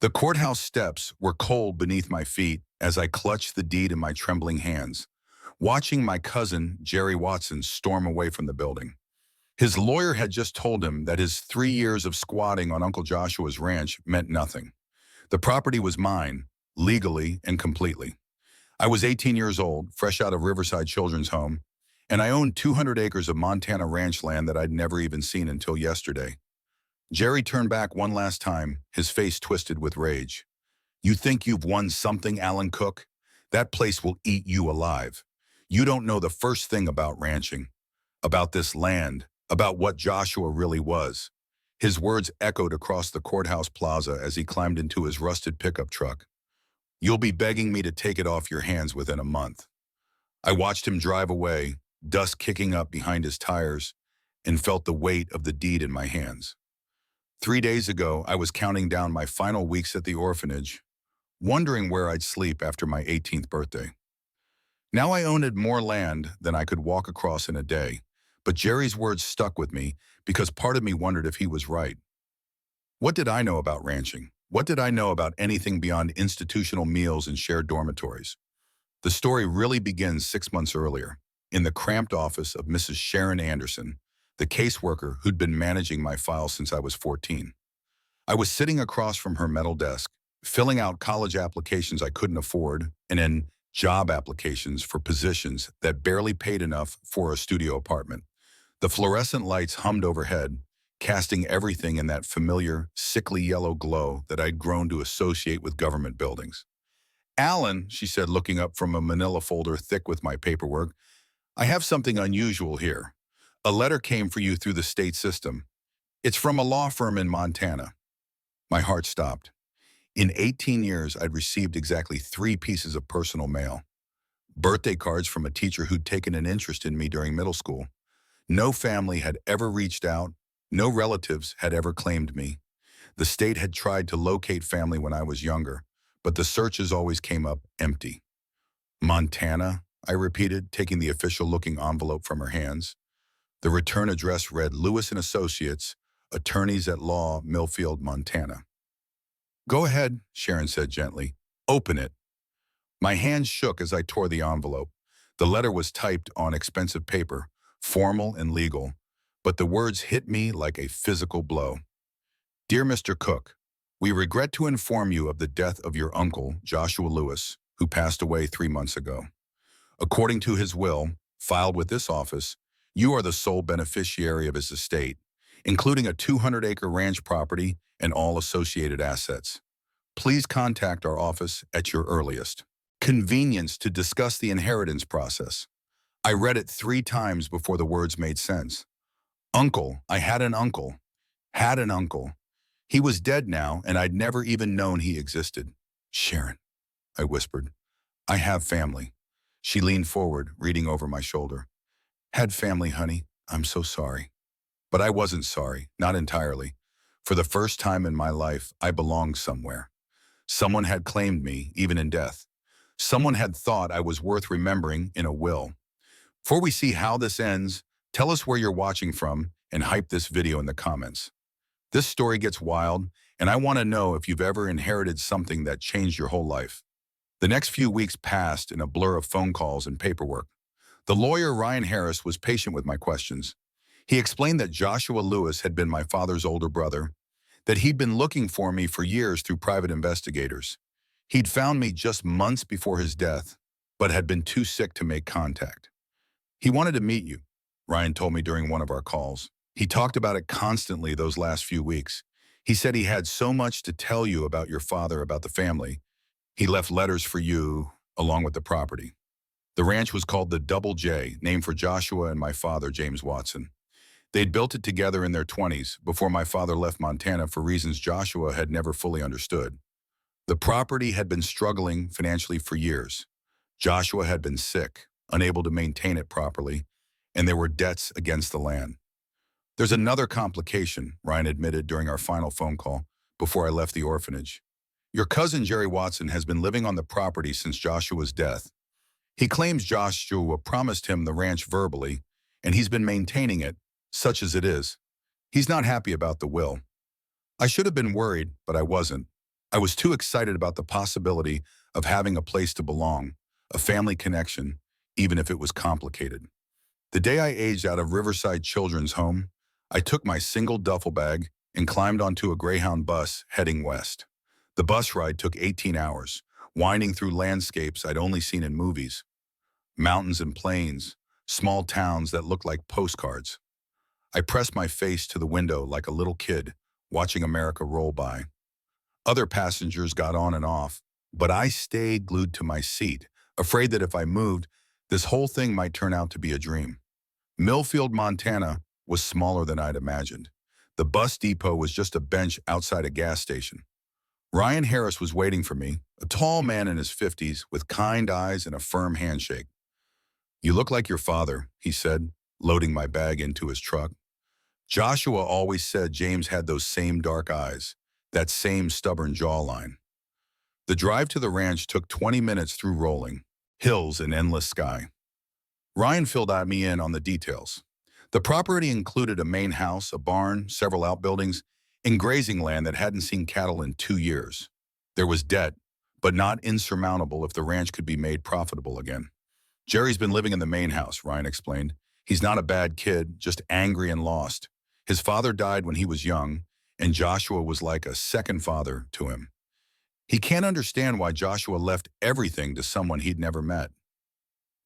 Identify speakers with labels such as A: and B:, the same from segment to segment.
A: The courthouse steps were cold beneath my feet as I clutched the deed in my trembling hands, watching my cousin, Jerry Watson, storm away from the building. His lawyer had just told him that his 3 years of squatting on Uncle Joshua's ranch meant nothing. The property was mine, legally and completely. I was 18 years old, fresh out of Riverside Children's Home, and I owned 200 acres of Montana ranch land that I'd never even seen until yesterday. Jerry turned back one last time, his face twisted with rage. "You think you've won something, Alan Cook? That place will eat you alive. You don't know the first thing about ranching, about this land, about what Joshua really was." His words echoed across the courthouse plaza as he climbed into his rusted pickup truck. "You'll be begging me to take it off your hands within a month." I watched him drive away, dust kicking up behind his tires, and felt the weight of the deed in my hands. 3 days ago, I was counting down my final weeks at the orphanage, wondering where I'd sleep after my 18th birthday. Now I owned more land than I could walk across in a day, but Jerry's words stuck with me because part of me wondered if he was right. What did I know about ranching? What did I know about anything beyond institutional meals and shared dormitories? The story really begins 6 months earlier, in the cramped office of Mrs. Sharon Anderson, the caseworker who'd been managing my files since I was 14. I was sitting across from her metal desk, filling out college applications I couldn't afford and then job applications for positions that barely paid enough for a studio apartment. The fluorescent lights hummed overhead, casting everything in that familiar, sickly yellow glow that I'd grown to associate with government buildings. "Alan," she said, looking up from a manila folder thick with my paperwork, "I have something unusual here. A letter came for you through the state system. It's from a law firm in Montana." My heart stopped. In 18 years, I'd received exactly 3 pieces of personal mail. Birthday cards from a teacher who'd taken an interest in me during middle school. No family had ever reached out. No relatives had ever claimed me. The state had tried to locate family when I was younger, but the searches always came up empty. "Montana," I repeated, taking the official-looking envelope from her hands. The return address read Lewis and Associates, Attorneys at Law, Millfield, Montana. "Go ahead," Sharon said gently. "Open it." My hands shook as I tore the envelope. The letter was typed on expensive paper, formal and legal, but the words hit me like a physical blow. "Dear Mr. Cook, we regret to inform you of the death of your uncle, Joshua Lewis, who passed away 3 months ago. According to his will, filed with this office, you are the sole beneficiary of his estate, including a 200-acre ranch property and all associated assets. Please contact our office at your earliest convenience to discuss the inheritance process." I read it 3 times before the words made sense. Uncle, I had an uncle. Had an uncle. He was dead now, and I'd never even known he existed. "Sharon," I whispered, "I have family." She leaned forward, reading over my shoulder. "Had family, honey. I'm so sorry." But I wasn't sorry, not entirely. For the first time in my life, I belonged somewhere. Someone had claimed me, even in death. Someone had thought I was worth remembering in a will. Before we see how this ends, tell us where you're watching from and hype this video in the comments. This story gets wild, and I want to know if you've ever inherited something that changed your whole life. The next few weeks passed in a blur of phone calls and paperwork. The lawyer, Ryan Harris, was patient with my questions. He explained that Joshua Lewis had been my father's older brother, that he'd been looking for me for years through private investigators. He'd found me just months before his death, but had been too sick to make contact. "He wanted to meet you," Ryan told me during one of our calls. "He talked about it constantly those last few weeks. He said he had so much to tell you about your father, about the family. He left letters for you, along with the property." The ranch was called the Double J, named for Joshua and my father, James Watson. They'd built it together in their 20s, before my father left Montana for reasons Joshua had never fully understood. The property had been struggling financially for years. Joshua had been sick, unable to maintain it properly, and there were debts against the land. "There's another complication," Ryan admitted during our final phone call before I left the orphanage. "Your cousin Jerry Watson has been living on the property since Joshua's death. He claims Joshua promised him the ranch verbally, and he's been maintaining it, such as it is. He's not happy about the will." I should have been worried, but I wasn't. I was too excited about the possibility of having a place to belong, a family connection, even if it was complicated. The day I aged out of Riverside Children's Home, I took my single duffel bag and climbed onto a Greyhound bus heading west. The bus ride took 18 hours, winding through landscapes I'd only seen in movies, mountains and plains, small towns that looked like postcards. I pressed my face to the window like a little kid, watching America roll by. Other passengers got on and off, but I stayed glued to my seat, afraid that if I moved, this whole thing might turn out to be a dream. Millfield, Montana was smaller than I'd imagined. The bus depot was just a bench outside a gas station. Ryan Harris was waiting for me, a tall man in his 50s with kind eyes and a firm handshake. "You look like your father," he said, loading my bag into his truck. Joshua always said James had those same dark eyes, that same stubborn jawline. The drive to the ranch took 20 minutes through rolling hills and endless sky. Ryan filled me in on the details. The property included a main house, a barn, several outbuildings, and grazing land that hadn't seen cattle in 2 years. There was debt, but not insurmountable if the ranch could be made profitable again. "Jerry's been living in the main house," Ryan explained. "He's not a bad kid, just angry and lost. His father died when he was young, and Joshua was like a second father to him. He can't understand why Joshua left everything to someone he'd never met."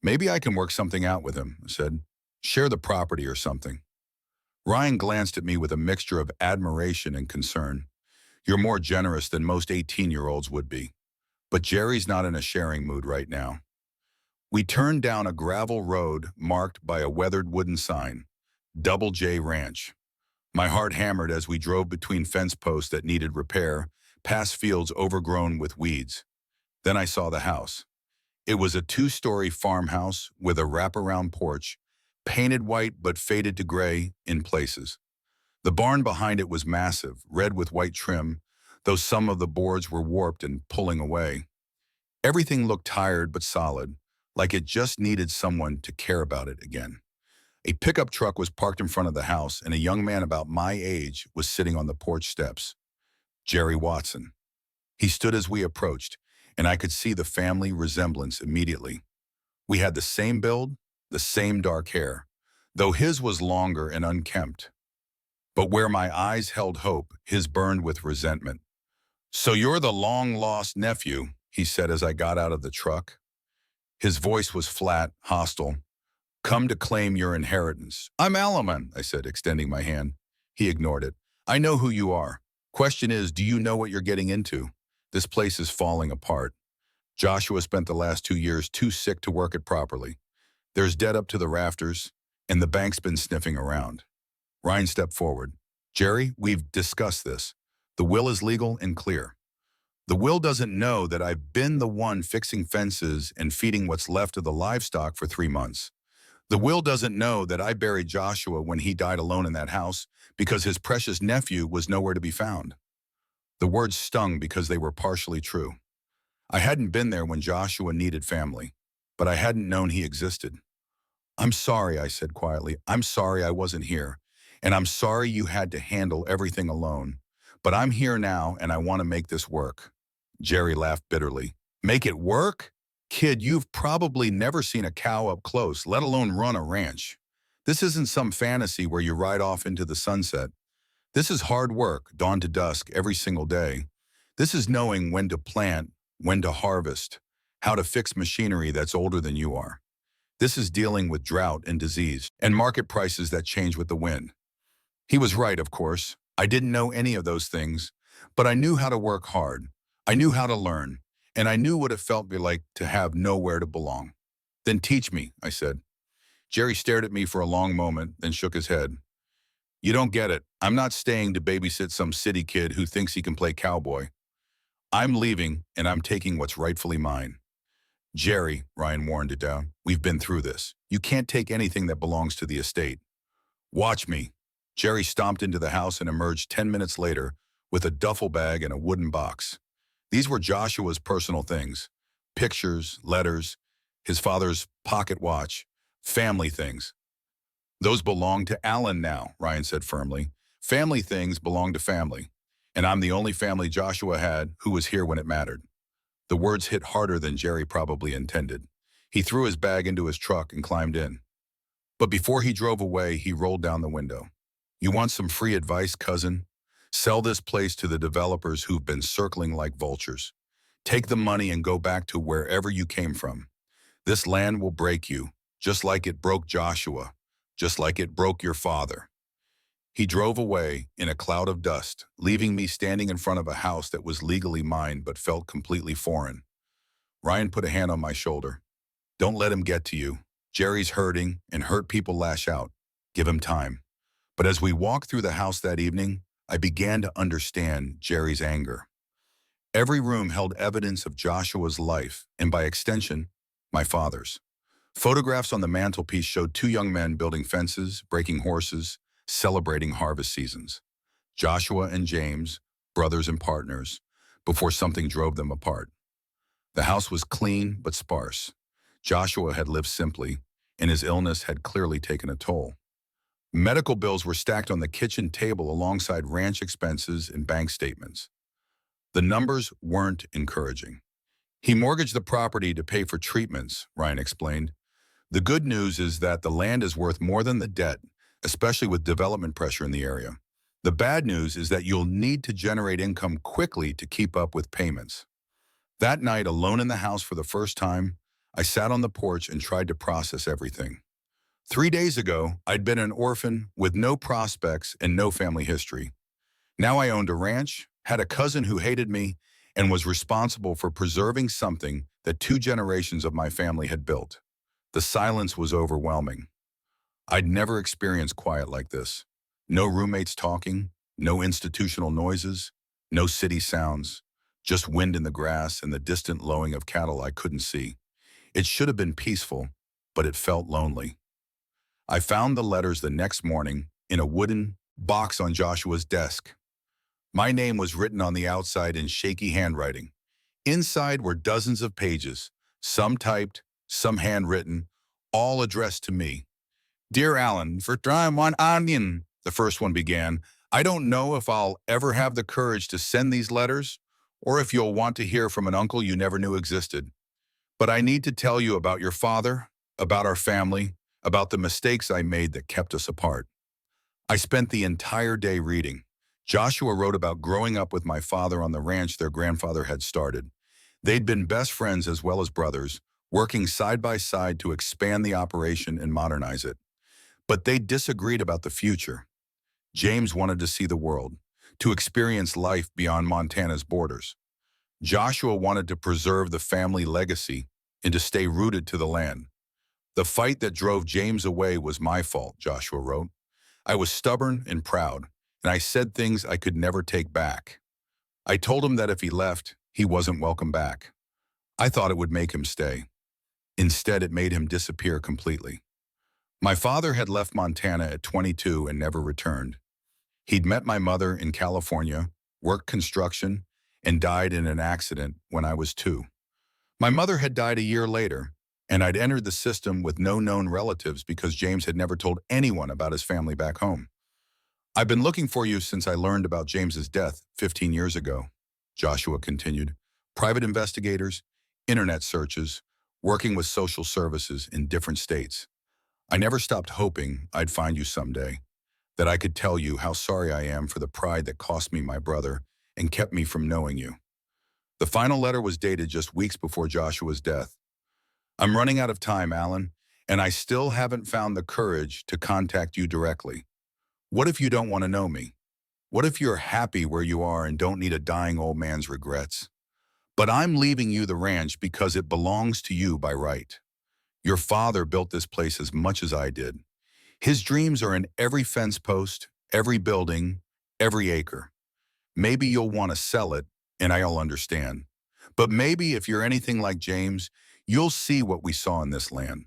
A: "Maybe I can work something out with him," I said. "Share the property or something." Ryan glanced at me with a mixture of admiration and concern. "You're more generous than most 18-year-olds would be. But Jerry's not in a sharing mood right now." We turned down a gravel road marked by a weathered wooden sign, Double J Ranch. My heart hammered as we drove between fence posts that needed repair, past fields overgrown with weeds. Then I saw the house. It was a 2-story farmhouse with a wraparound porch, painted white but faded to gray in places. The barn behind it was massive, red with white trim, though some of the boards were warped and pulling away. Everything looked tired but solid, like it just needed someone to care about it again. A pickup truck was parked in front of the house, and a young man about my age was sitting on the porch steps. Jerry Watson. He stood as we approached, and I could see the family resemblance immediately. We had the same build, the same dark hair, though his was longer and unkempt. But where my eyes held hope, his burned with resentment. "So you're the long-lost nephew," he said as I got out of the truck. His voice was flat, hostile. "Come to claim your inheritance." "I'm Alaman," I said, extending my hand. He ignored it. "I know who you are. Question is, do you know what you're getting into? This place is falling apart. Joshua spent the last 2 years too sick to work it properly. There's debt up to the rafters, and the bank's been sniffing around." Ryan stepped forward. "Jerry, we've discussed this. The will is legal and clear. The will doesn't know that I've been the one fixing fences and feeding what's left of the livestock for 3 months. The will doesn't know that I buried Joshua when he died alone in that house because his precious nephew was nowhere to be found." The words stung because they were partially true. I hadn't been there when Joshua needed family, but I hadn't known he existed. "I'm sorry," I said quietly. "I'm sorry I wasn't here, and I'm sorry you had to handle everything alone. But I'm here now, and I want to make this work." Jerry laughed bitterly. "Make it work? Kid, you've probably never seen a cow up close, let alone run a ranch. This isn't some fantasy where you ride off into the sunset. This is hard work, dawn to dusk, every single day. This is knowing when to plant, when to harvest, how to fix machinery that's older than you are. This is dealing with drought and disease, and market prices that change with the wind." He was right, of course. I didn't know any of those things, but I knew how to work hard. I knew how to learn, and I knew what it felt like to have nowhere to belong. "Then teach me," I said. Jerry stared at me for a long moment, then shook his head. "You don't get it. I'm not staying to babysit some city kid who thinks he can play cowboy. I'm leaving, and I'm taking what's rightfully mine." "Jerry," Ryan warned it down, "we've been through this. You can't take anything that belongs to the estate." "Watch me." Jerry stomped into the house and emerged 10 minutes later with a duffel bag and a wooden box. These were Joshua's personal things: pictures, letters, his father's pocket watch, family things. "Those belong to Alan now," Ryan said firmly. "Family things belong to family. And I'm the only family Joshua had who was here when it mattered. The words hit harder than Jerry probably intended. He threw his bag into his truck and climbed in. But before he drove away, he rolled down the window. You want some free advice, cousin? Sell this place to the developers who've been circling like vultures. Take the money and go back to wherever you came from. This land will break you, just like it broke Joshua, just like it broke your father. He drove away in a cloud of dust, leaving me standing in front of a house that was legally mine but felt completely foreign. Ryan put a hand on my shoulder. Don't let him get to you. Jerry's hurting, and hurt people lash out. Give him time. But as we walked through the house that evening, I began to understand Jerry's anger. Every room held evidence of Joshua's life, and by extension, my father's. Photographs on the mantelpiece showed two young men building fences, breaking horses, celebrating harvest seasons. Joshua and James, brothers and partners, before something drove them apart. The house was clean but sparse. Joshua had lived simply, and his illness had clearly taken a toll. Medical bills were stacked on the kitchen table alongside ranch expenses and bank statements. The numbers weren't encouraging. He mortgaged the property to pay for treatments, Ryan explained. The good news is that the land is worth more than the debt, especially with development pressure in the area. The bad news is that you'll need to generate income quickly to keep up with payments. That night, alone in the house for the first time, I sat on the porch and tried to process everything. 3 days ago, I'd been an orphan with no prospects and no family history. Now I owned a ranch, had a cousin who hated me, and was responsible for preserving something that 2 generations of my family had built. The silence was overwhelming. I'd never experienced quiet like this. No roommates talking, no institutional noises, no city sounds, just wind in the grass and the distant lowing of cattle I couldn't see. It should have been peaceful, but it felt lonely. I found the letters the next morning in a wooden box on Joshua's desk. My name was written on the outside in shaky handwriting. Inside were dozens of pages, some typed, some handwritten, all addressed to me. Dear Alan, for trying one onion, the first one began. I don't know if I'll ever have the courage to send these letters, or if you'll want to hear from an uncle you never knew existed. But I need to tell you about your father, about our family, about the mistakes I made that kept us apart. I spent the entire day reading. Joshua wrote about growing up with my father on the ranch their grandfather had started. They'd been best friends as well as brothers, working side by side to expand the operation and modernize it. But they disagreed about the future. James wanted to see the world, to experience life beyond Montana's borders. Joshua wanted to preserve the family legacy and to stay rooted to the land. The fight that drove James away was my fault, Joshua wrote. I was stubborn and proud, and I said things I could never take back. I told him that if he left, he wasn't welcome back. I thought it would make him stay. Instead, it made him disappear completely. My father had left Montana at 22 and never returned. He'd met my mother in California, worked construction, and died in an accident when I was 2. My mother had died a year later, and I'd entered the system with no known relatives because James had never told anyone about his family back home. I've been looking for you since I learned about James's death 15 years ago, Joshua continued. Private investigators, internet searches, working with social services in different states. I never stopped hoping I'd find you someday, that I could tell you how sorry I am for the pride that cost me my brother and kept me from knowing you. The final letter was dated just weeks before Joshua's death. I'm running out of time, Alan, and I still haven't found the courage to contact you directly. What if you don't want to know me? What if you're happy where you are and don't need a dying old man's regrets? But I'm leaving you the ranch because it belongs to you by right. Your father built this place as much as I did. His dreams are in every fence post, every building, every acre. Maybe you'll want to sell it, and I'll understand. But maybe if you're anything like James, you'll see what we saw in this land.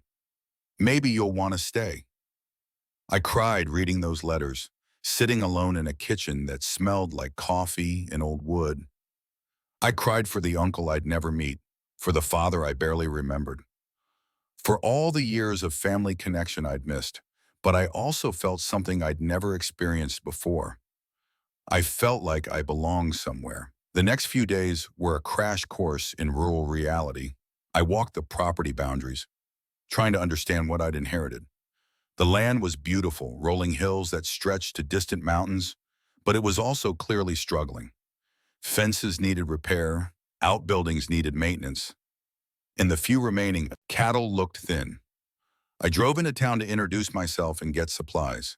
A: Maybe you'll want to stay. I cried reading those letters, sitting alone in a kitchen that smelled like coffee and old wood. I cried for the uncle I'd never meet, for the father I barely remembered, for all the years of family connection I'd missed, but I also felt something I'd never experienced before. I felt like I belonged somewhere. The next few days were a crash course in rural reality. I walked the property boundaries, trying to understand what I'd inherited. The land was beautiful, rolling hills that stretched to distant mountains, but it was also clearly struggling. Fences needed repair, outbuildings needed maintenance, and the few remaining cattle looked thin. I drove into town to introduce myself and get supplies.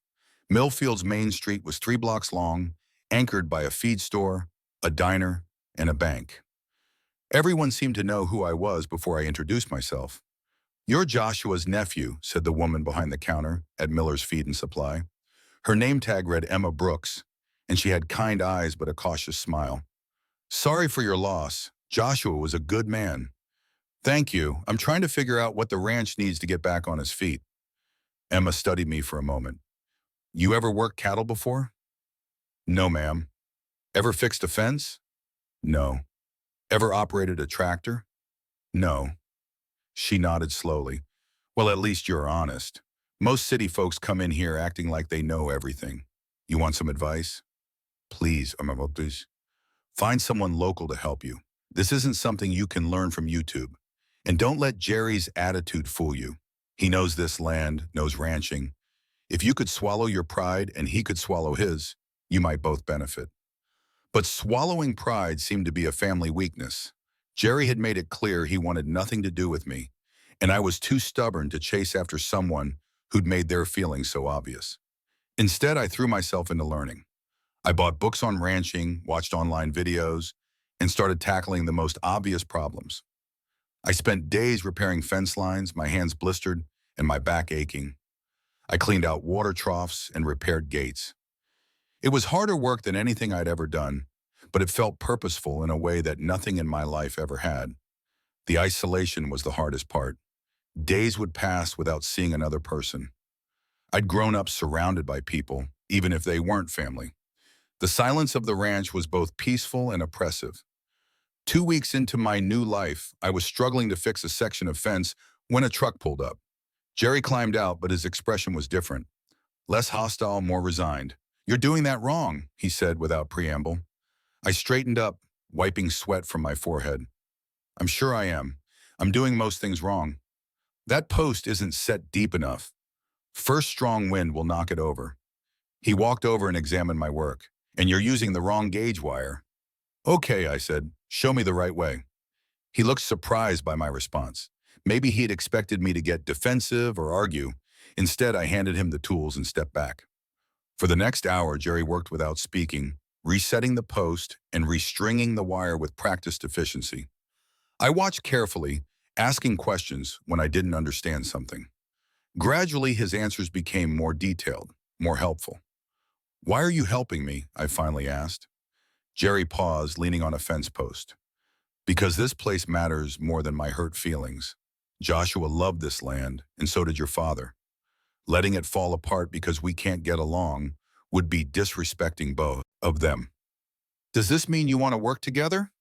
A: Millfield's main street was 3 blocks long, anchored by a feed store, a diner, and a bank. Everyone seemed to know who I was before I introduced myself. "You're Joshua's nephew," said the woman behind the counter at Miller's Feed and Supply. Her name tag read Emma Brooks, and she had kind eyes but a cautious smile. "Sorry for your loss. Joshua was a good man." "Thank you. I'm trying to figure out what the ranch needs to get back on his feet." Emma studied me for a moment. "You ever worked cattle before?" "No, ma'am." "Ever fixed a fence?" "No." "Ever operated a tractor?" "No." She nodded slowly. "Well, at least you're honest. Most city folks come in here acting like they know everything. You want some advice?" "Please, Emma, please. Find someone local to help you. This isn't something you can learn from YouTube. And don't let Jerry's attitude fool you. He knows this land, knows ranching. If you could swallow your pride and he could swallow his, you might both benefit." But swallowing pride seemed to be a family weakness. Jerry had made it clear he wanted nothing to do with me, and I was too stubborn to chase after someone who'd made their feelings so obvious. Instead, I threw myself into learning. I bought books on ranching, watched online videos, and started tackling the most obvious problems. I spent days repairing fence lines, my hands blistered and my back aching. I cleaned out water troughs and repaired gates. It was harder work than anything I'd ever done, but it felt purposeful in a way that nothing in my life ever had. The isolation was the hardest part. Days would pass without seeing another person. I'd grown up surrounded by people, even if they weren't family. The silence of the ranch was both peaceful and oppressive. 2 weeks into my new life, I was struggling to fix a section of fence when a truck pulled up. Jerry climbed out, but his expression was different. Less hostile, more resigned. "You're doing that wrong," he said without preamble. I straightened up, wiping sweat from my forehead. "I'm sure I am. I'm doing most things wrong. That post isn't set deep enough. First strong wind will knock it over." He walked over and examined my work. "And you're using the wrong gauge wire." "Okay," I said. "Show me the right way." He looked surprised by my response. Maybe he'd expected me to get defensive or argue. Instead, I handed him the tools and stepped back. For the next hour, Jerry worked without speaking, resetting the post and restringing the wire with practiced efficiency. I watched carefully, asking questions when I didn't understand something. Gradually, his answers became more detailed, more helpful. "Why are you helping me?" I finally asked. Jerry paused, leaning on a fence post. "Because this place matters more than my hurt feelings. Joshua loved this land, and so did your father. Letting it fall apart because we can't get along would be disrespecting both of them." "Does this mean you want to work together?"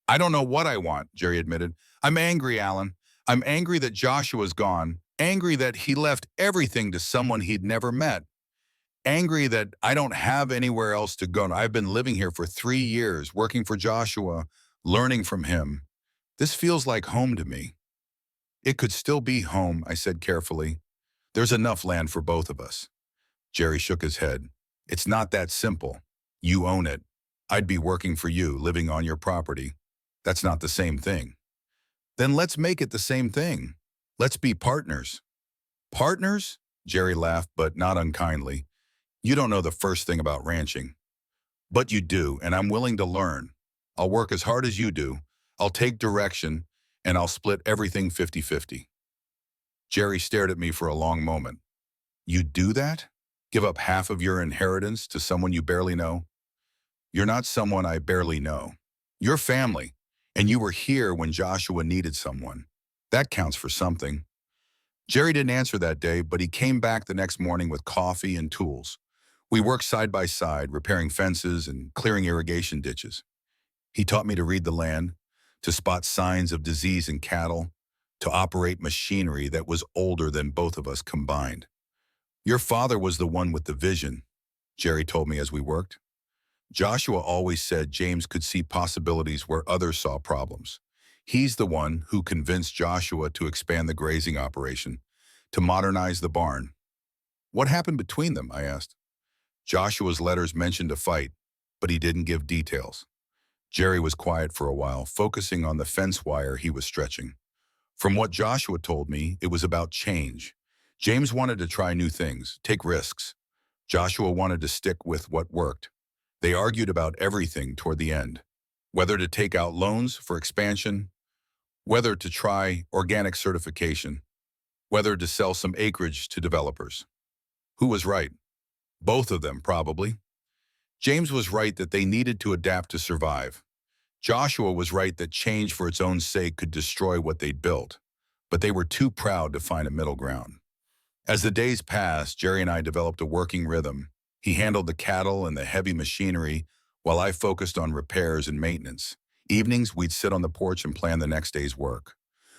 A: "I don't know what I want," Jerry admitted. "I'm angry, Alan. I'm angry that Joshua's gone, angry that he left everything to someone he'd never met, angry that I don't have anywhere else to go. I've been living here for 3 years, working for Joshua, learning from him. This feels like home to me." "It could still be home," I said carefully. "There's enough land for both of us." Jerry shook his head. "It's not that simple. You own it. I'd be working for you, living on your property. That's not the same thing." "Then let's make it the same thing. Let's be partners." "Partners?" Jerry laughed, but not unkindly. "You don't know the first thing about ranching." "But you do, and I'm willing to learn. I'll work as hard as you do. I'll take direction, and I'll split everything 50-50. Jerry stared at me for a long moment. "You do that? Give up half of your inheritance to someone you barely know?" "You're not someone I barely know. You're family, and you were here when Joshua needed someone. That counts for something." Jerry didn't answer that day, but he came back the next morning with coffee and tools. We worked side by side, repairing fences and clearing irrigation ditches. He taught me to read the land, to spot signs of disease in cattle, to operate machinery that was older than both of us combined. "Your father was the one with the vision," Jerry told me as we worked. Joshua always said James could see possibilities where others saw problems. He's the one who convinced Joshua to expand the grazing operation, to modernize the barn. What happened between them, I asked. Joshua's letters mentioned a fight, but he didn't give details. Jerry was quiet for a while, focusing on the fence wire he was stretching. From what Joshua told me, it was about change. James wanted to try new things, take risks. Joshua wanted to stick with what worked. They argued about everything toward the end. Whether to take out loans for expansion, whether to try organic certification, whether to sell some acreage to developers. Who was right? Both of them, probably. James was right that they needed to adapt to survive. Joshua was right that change for its own sake could destroy what they'd built, but they were too proud to find a middle ground. As the days passed, Jerry and I developed a working rhythm. He handled the cattle and the heavy machinery, while I focused on repairs and maintenance. Evenings, we'd sit on the porch and plan the next day's work.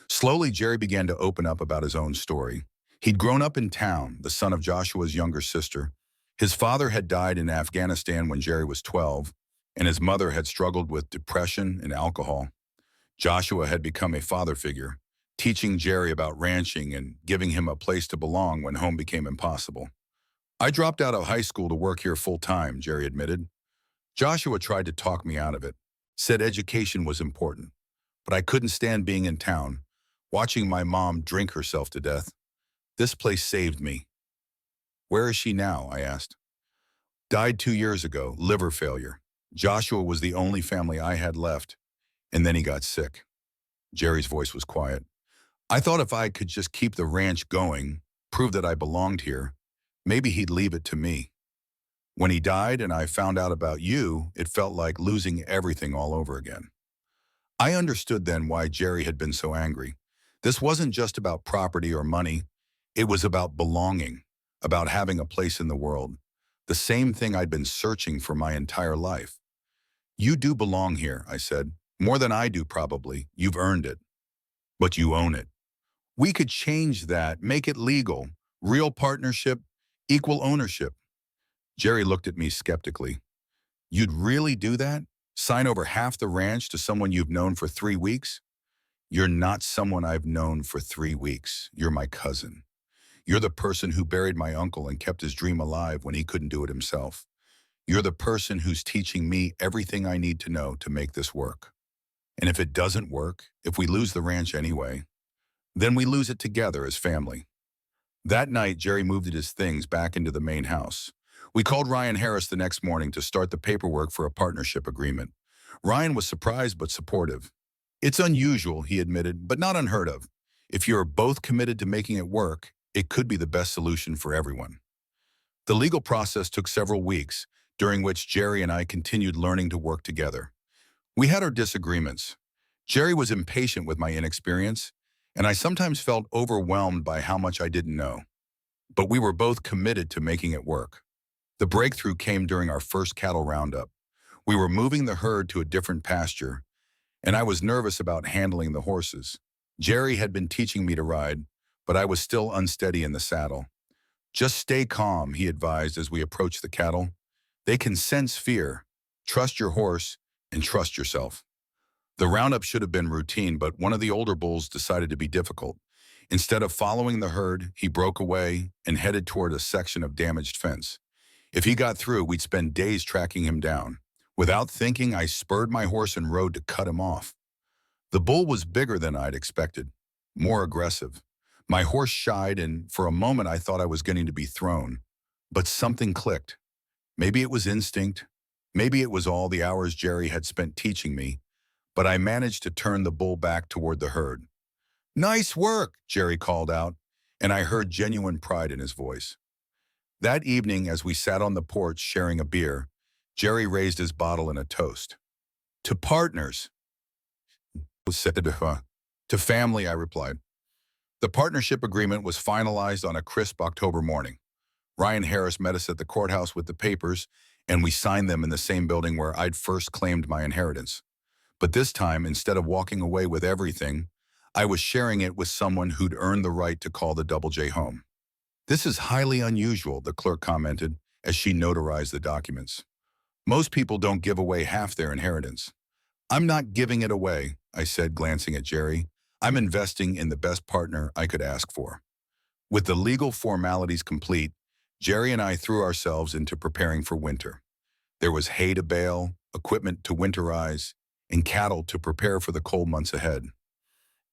A: Slowly, Jerry began to open up about his own story. He'd grown up in town, the son of Joshua's younger sister. His father had died in Afghanistan when Jerry was 12, and his mother had struggled with depression and alcohol. Joshua had become a father figure, teaching Jerry about ranching and giving him a place to belong when home became impossible. I dropped out of high school to work here full-time, Jerry admitted. Joshua tried to talk me out of it, said education was important, but I couldn't stand being in town, watching my mom drink herself to death. This place saved me. Where is she now? I asked. Died 2 years ago, liver failure. Joshua was the only family I had left, and then he got sick. Jerry's voice was quiet. I thought if I could just keep the ranch going, prove that I belonged here, maybe he'd leave it to me. When he died and I found out about you, it felt like losing everything all over again. I understood then why Jerry had been so angry. This wasn't just about property or money. It was about belonging, about having a place in the world. The same thing I'd been searching for my entire life. You do belong here, I said. More than I do, probably. You've earned it. But you own it. We could change that, make it legal. Real partnership, equal ownership. Jerry looked at me skeptically. You'd really do that? Sign over half the ranch to someone you've known for 3 weeks? You're not someone I've known for 3 weeks. You're my cousin. You're the person who buried my uncle and kept his dream alive when he couldn't do it himself. You're the person who's teaching me everything I need to know to make this work. And if it doesn't work, if we lose the ranch anyway, then we lose it together as family. That night, Jerry moved his things back into the main house. We called Ryan Harris the next morning to start the paperwork for a partnership agreement. Ryan was surprised but supportive. It's unusual, he admitted, but not unheard of. If you're both committed to making it work, it could be the best solution for everyone. The legal process took several weeks, during which Jerry and I continued learning to work together. We had our disagreements. Jerry was impatient with my inexperience, and I sometimes felt overwhelmed by how much I didn't know. But we were both committed to making it work. The breakthrough came during our first cattle roundup. We were moving the herd to a different pasture, and I was nervous about handling the horses. Jerry had been teaching me to ride, but I was still unsteady in the saddle. Just stay calm, he advised as we approached the cattle. They can sense fear. Trust your horse and trust yourself. The roundup should have been routine, but one of the older bulls decided to be difficult. Instead of following the herd, he broke away and headed toward a section of damaged fence. If he got through, we'd spend days tracking him down. Without thinking, I spurred my horse and rode to cut him off. The bull was bigger than I'd expected, more aggressive. My horse shied, and for a moment I thought I was going to be thrown. But something clicked. Maybe it was instinct. Maybe it was all the hours Jerry had spent teaching me. But I managed to turn the bull back toward the herd. Nice work, Jerry called out, and I heard genuine pride in his voice. That evening, as we sat on the porch sharing a beer, Jerry raised his bottle in a toast. To partners. To family, I replied. The partnership agreement was finalized on a crisp October morning. Ryan Harris met us at the courthouse with the papers, and we signed them in the same building where I'd first claimed my inheritance. But this time, instead of walking away with everything, I was sharing it with someone who'd earned the right to call the Double J home. This is highly unusual, the clerk commented as she notarized the documents. Most people don't give away half their inheritance. I'm not giving it away, I said, glancing at Jerry. I'm investing in the best partner I could ask for. With the legal formalities complete, Jerry and I threw ourselves into preparing for winter. There was hay to bale, equipment to winterize, and cattle to prepare for the cold months ahead.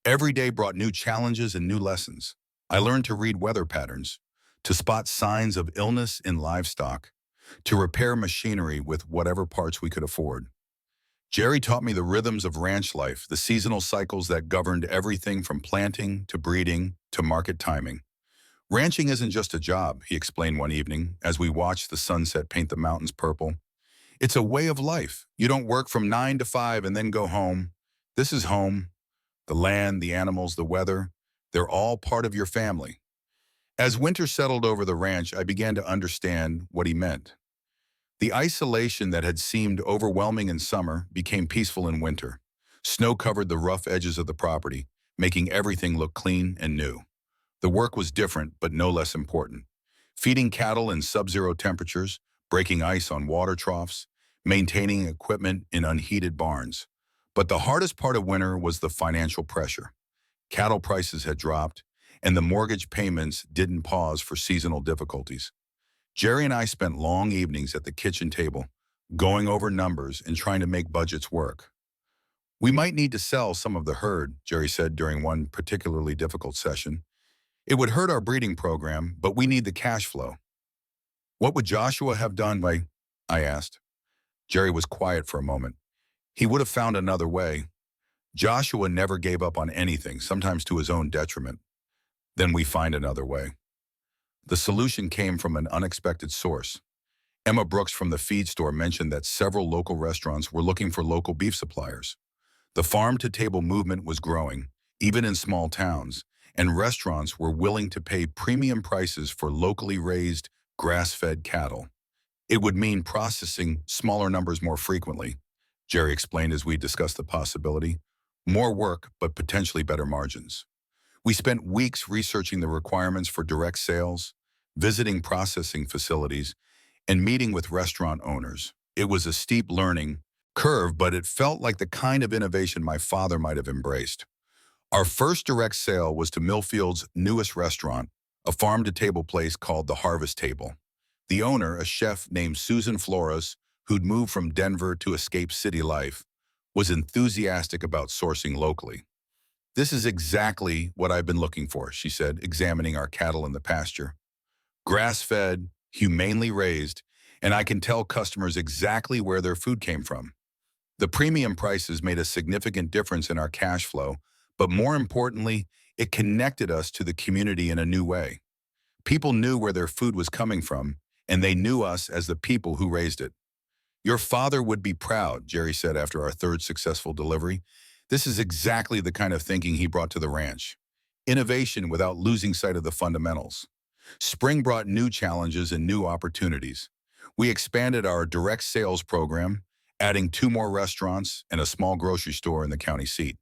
A: Every day brought new challenges and new lessons. I learned to read weather patterns, to spot signs of illness in livestock, to repair machinery with whatever parts we could afford. Jerry taught me the rhythms of ranch life, the seasonal cycles that governed everything from planting to breeding to market timing. Ranching isn't just a job, he explained one evening as we watched the sunset paint the mountains purple. It's a way of life. You don't work from 9 to 5 and then go home. This is home. The land, the animals, the weather, they're all part of your family. As winter settled over the ranch, I began to understand what he meant. The isolation that had seemed overwhelming in summer became peaceful in winter. Snow covered the rough edges of the property, making everything look clean and new. The work was different, but no less important. Feeding cattle in sub-zero temperatures, breaking ice on water troughs, maintaining equipment in unheated barns. But the hardest part of winter was the financial pressure. Cattle prices had dropped, and the mortgage payments didn't pause for seasonal difficulties. Jerry and I spent long evenings at the kitchen table, going over numbers and trying to make budgets work. We might need to sell some of the herd, Jerry said during one particularly difficult session. It would hurt our breeding program, but we need the cash flow. What would Joshua have done? I asked. Jerry was quiet for a moment. He would have found another way. Joshua never gave up on anything, sometimes to his own detriment. Then we find another way. The solution came from an unexpected source. Emma Brooks from the feed store mentioned that several local restaurants were looking for local beef suppliers. The farm-to-table movement was growing, even in small towns, and restaurants were willing to pay premium prices for locally raised, grass-fed cattle. It would mean processing smaller numbers more frequently, Jerry explained as we discussed the possibility. More work, but potentially better margins. We spent weeks researching the requirements for direct sales, visiting processing facilities, and meeting with restaurant owners. It was a steep learning curve, but it felt like the kind of innovation my father might have embraced. Our first direct sale was to Millfield's newest restaurant, a farm-to-table place called the Harvest Table. The owner, a chef named Susan Flores, who'd moved from Denver to escape city life, was enthusiastic about sourcing locally. This is exactly what I've been looking for, she said, examining our cattle in the pasture. Grass-fed, humanely raised, and I can tell customers exactly where their food came from. The premium prices made a significant difference in our cash flow, but more importantly, it connected us to the community in a new way. People knew where their food was coming from, and they knew us as the people who raised it. Your father would be proud, Jerry said after our third successful delivery. This is exactly the kind of thinking he brought to the ranch. Innovation without losing sight of the fundamentals. Spring brought new challenges and new opportunities. We expanded our direct sales program, adding 2 more restaurants and a small grocery store in the county seat.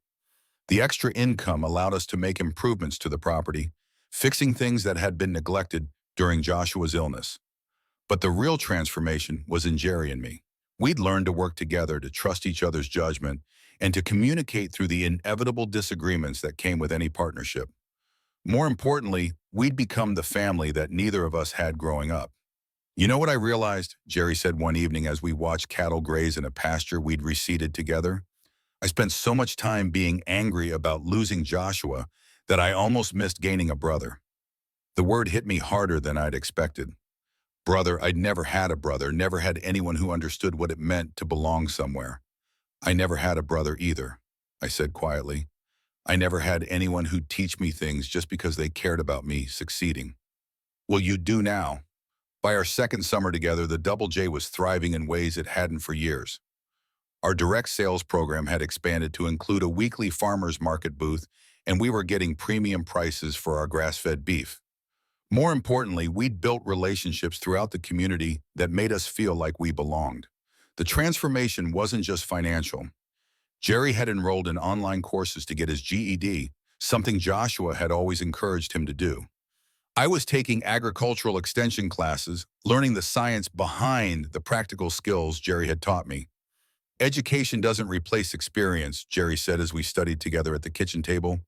A: The extra income allowed us to make improvements to the property, fixing things that had been neglected during Joshua's illness. But the real transformation was in Jerry and me. We'd learned to work together, to trust each other's judgment, and to communicate through the inevitable disagreements that came with any partnership. More importantly, we'd become the family that neither of us had growing up. You know what I realized, Jerry said one evening as we watched cattle graze in a pasture we'd reseeded together? I spent so much time being angry about losing Joshua that I almost missed gaining a brother. The word hit me harder than I'd expected. Brother, I'd never had a brother, never had anyone who understood what it meant to belong somewhere. I never had a brother either, I said quietly. I never had anyone who'd teach me things just because they cared about me succeeding. Well, you do now. By our second summer together, the Double J was thriving in ways it hadn't for years. Our direct sales program had expanded to include a weekly farmers market booth, and we were getting premium prices for our grass-fed beef. More importantly, we'd built relationships throughout the community that made us feel like we belonged. The transformation wasn't just financial. Jerry had enrolled in online courses to get his GED, something Joshua had always encouraged him to do. I was taking agricultural extension classes, learning the science behind the practical skills Jerry had taught me. Education doesn't replace experience, Jerry said as we studied together at the kitchen table,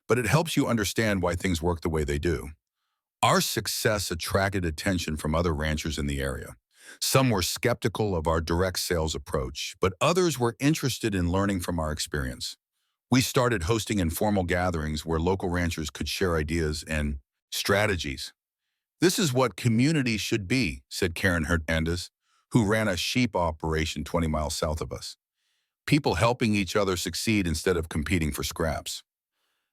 A: but it helps you understand why things work the way they do. Our success attracted attention from other ranchers in the area. Some were skeptical of our direct sales approach, but others were interested in learning from our experience. We started hosting informal gatherings where local ranchers could share ideas and strategies. This is what community should be, said Karen Hernandez, who ran a sheep operation 20 miles south of us. People helping each other succeed instead of competing for scraps.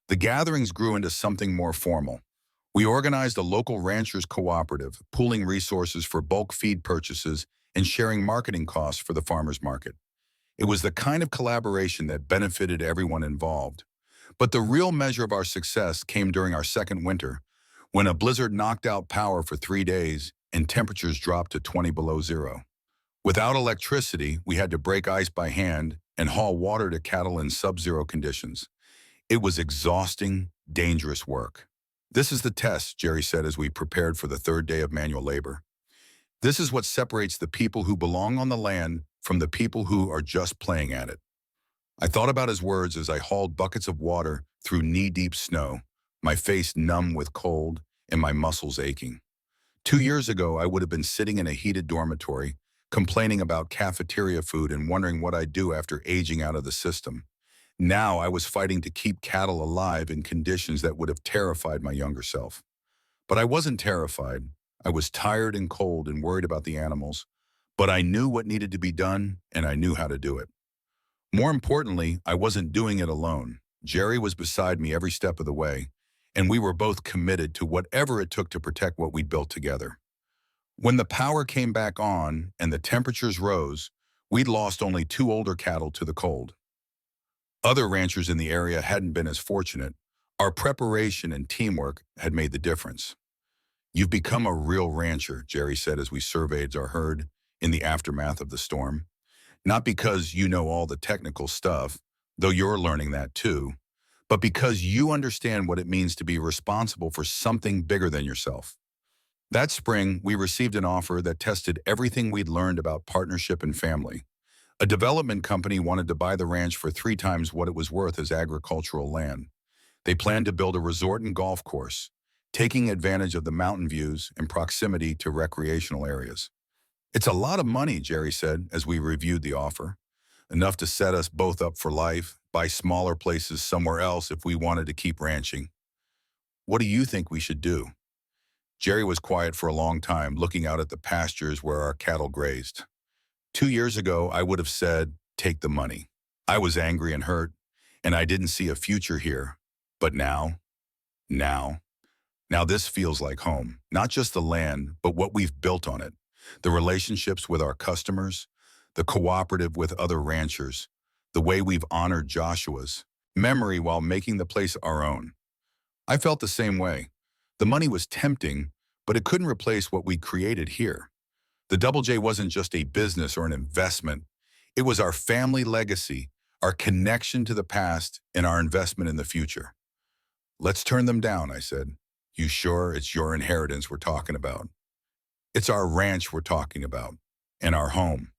A: The gatherings grew into something more formal. We organized a local ranchers cooperative, pooling resources for bulk feed purchases and sharing marketing costs for the farmers market. It was the kind of collaboration that benefited everyone involved. But the real measure of our success came during our second winter, when a blizzard knocked out power for 3 days and temperatures dropped to 20 below zero. Without electricity, we had to break ice by hand and haul water to cattle in sub-zero conditions. It was exhausting, dangerous work. This is the test, Jerry said as we prepared for the third day of manual labor. This is what separates the people who belong on the land from the people who are just playing at it. I thought about his words as I hauled buckets of water through knee-deep snow, my face numb with cold and my muscles aching. 2 years ago, I would have been sitting in a heated dormitory, complaining about cafeteria food and wondering what I'd do after aging out of the system. Now I was fighting to keep cattle alive in conditions that would have terrified my younger self. But I wasn't terrified. I was tired and cold and worried about the animals, but I knew what needed to be done and I knew how to do it. More importantly, I wasn't doing it alone. Jerry was beside me every step of the way, and we were both committed to whatever it took to protect what we'd built together. When the power came back on and the temperatures rose, we'd lost only 2 older cattle to the cold. Other ranchers in the area hadn't been as fortunate. Our preparation and teamwork had made the difference. You've become a real rancher, Jerry said as we surveyed our herd in the aftermath of the storm. Not because you know all the technical stuff, though you're learning that too, but because you understand what it means to be responsible for something bigger than yourself. That spring, we received an offer that tested everything we'd learned about partnership and family. A development company wanted to buy the ranch for 3 times what it was worth as agricultural land. They planned to build a resort and golf course, taking advantage of the mountain views and proximity to recreational areas. It's a lot of money, Jerry said as we reviewed the offer. Enough to set us both up for life, buy smaller places somewhere else if we wanted to keep ranching. What do you think we should do? Jerry was quiet for a long time, looking out at the pastures where our cattle grazed. 2 years ago, I would have said, take the money. I was angry and hurt, and I didn't see a future here. But now this feels like home. Not just the land, but what we've built on it. The relationships with our customers, the cooperative with other ranchers, the way we've honored Joshua's memory while making the place our own. I felt the same way. The money was tempting, but it couldn't replace what we created here. The Double J wasn't just a business or an investment. It was our family legacy, our connection to the past, and our investment in the future. Let's turn them down, I said. You sure it's your inheritance we're talking about? It's our ranch we're talking about, and our home.